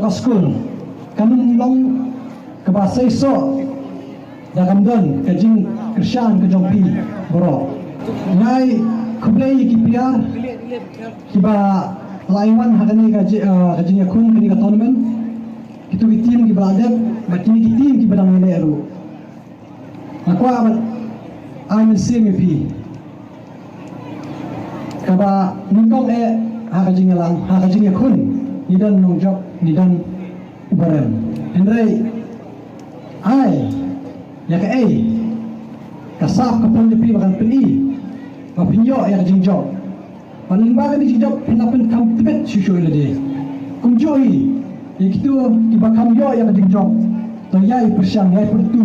jong school kanun long ke bahasa iso dalam don kajing Krisyan ke jong pi boro ngai kublai ki piar kiba laiwan hakani kajing yakun kini ka tournament itu tim ki baladep batini ki tim ki badang leru aku amat I'm CMP kaba ningkong hakajing lang hakajing yakun nidan nong job nidan ubaran Henry ai ya ke kasap kapon depi bakan peni papinyo ya kajing job paling baga di job pinapen kam tibet susu ile kumjoi ikitu ibakam yo ya kajing job to yai persiang yai pertu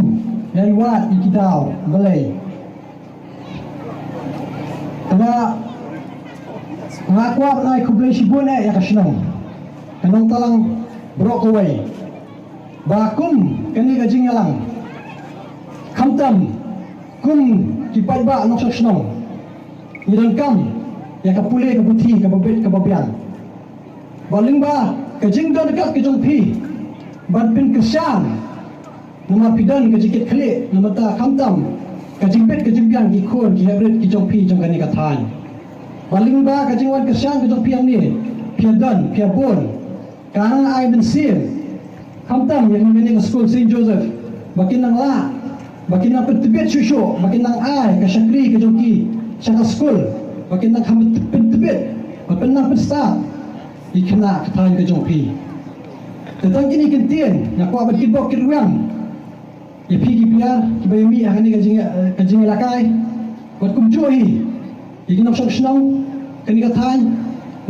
yai wat ikidau balai Tengah ngaku apa nai kublai sibun ya kasinong kanong talang brok away bakum kani kajing yalang kamtam kum kipai ba nok sasnong irang kam ya kapule kabuti kababet kababian baling ba kajing don dekat kajong pi ban pin Krisyan nama pidan kajikit khale nama ta kamtam kajing bet kajing biang ki khon ki hebret ki jong pi jong kani kathan baling ba kajing wan Krisyan kajong pi ang ni piadan piabon karang ai ben sim kamtam yang ni school St. Joseph bakin nang la bakin nang petibet susu bakin nang ai ka syakri ka jongki syaka school bakin nang ham petibet bakin nang pesta ikna kathan ka jongpi tetang kini kentien yakwa bat kibok kirwang ya pigi piar kibaymi akani kajing lakai bat kumjoi ikna sok snong kani kathan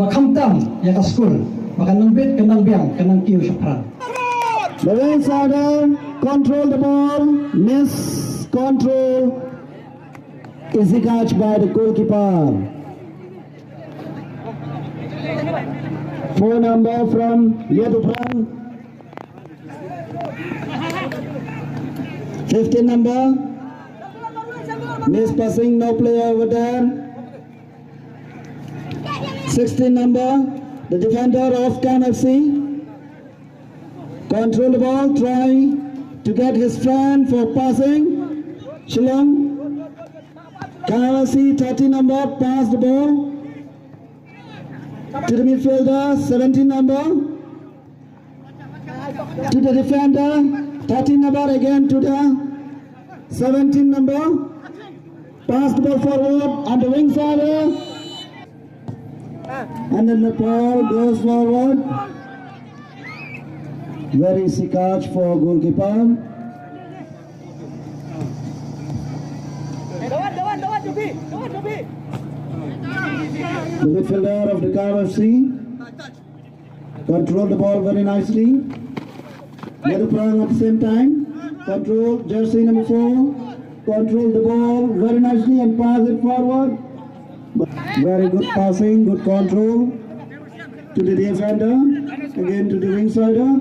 wa kamtam ya ka school bakan nang bet kanang biang kanang kiu syapran. The insider control the ball, miss control, easy catch by the goalkeeper. 4 number from Yedupran. 15 number, miss passing, no player over there. 16 number, the defender of KNFC. Control the ball, try to get his friend for passing. Shillong. KNFC 30 number, pass the ball to the midfielder, 17 number. To the defender, 13 number again to the 17 number. Pass the ball forward on the wing side. And then the ball goes forward. Very easy catch for goalkeeper. The midfielder of the KFC control the ball very nicely. Yedupran at the same time. Control jersey number 4. Control the ball very nicely and pass it forward. Very good passing, good control to the defender. Again to the wing sider.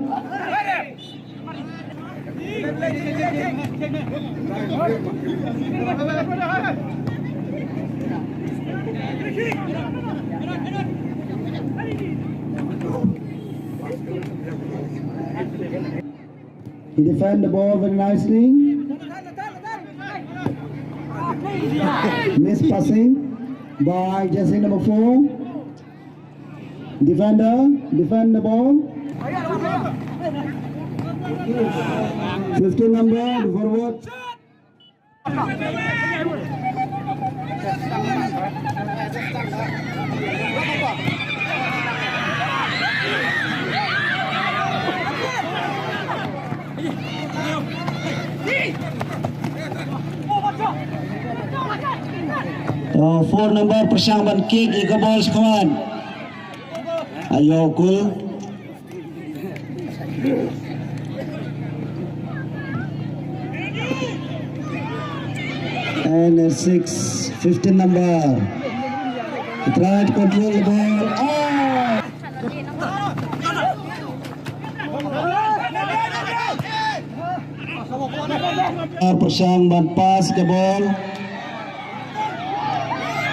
He defend the ball very nicely. Miss passing by jersey number 4. Defender, defend the ball. 15 number, forward. Oh, 4 number persiapan kick iga ball sekawan. Ayo cool. And 15 number. Try to control the ball. Persiapan pass the ball.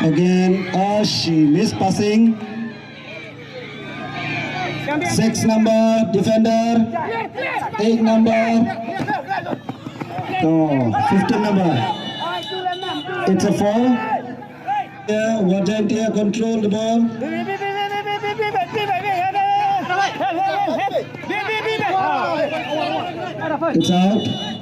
Again, she missed passing. 6 number defender, 8 number, 15 number. It's a foul. Yeah, Wajantia control the ball. It's out.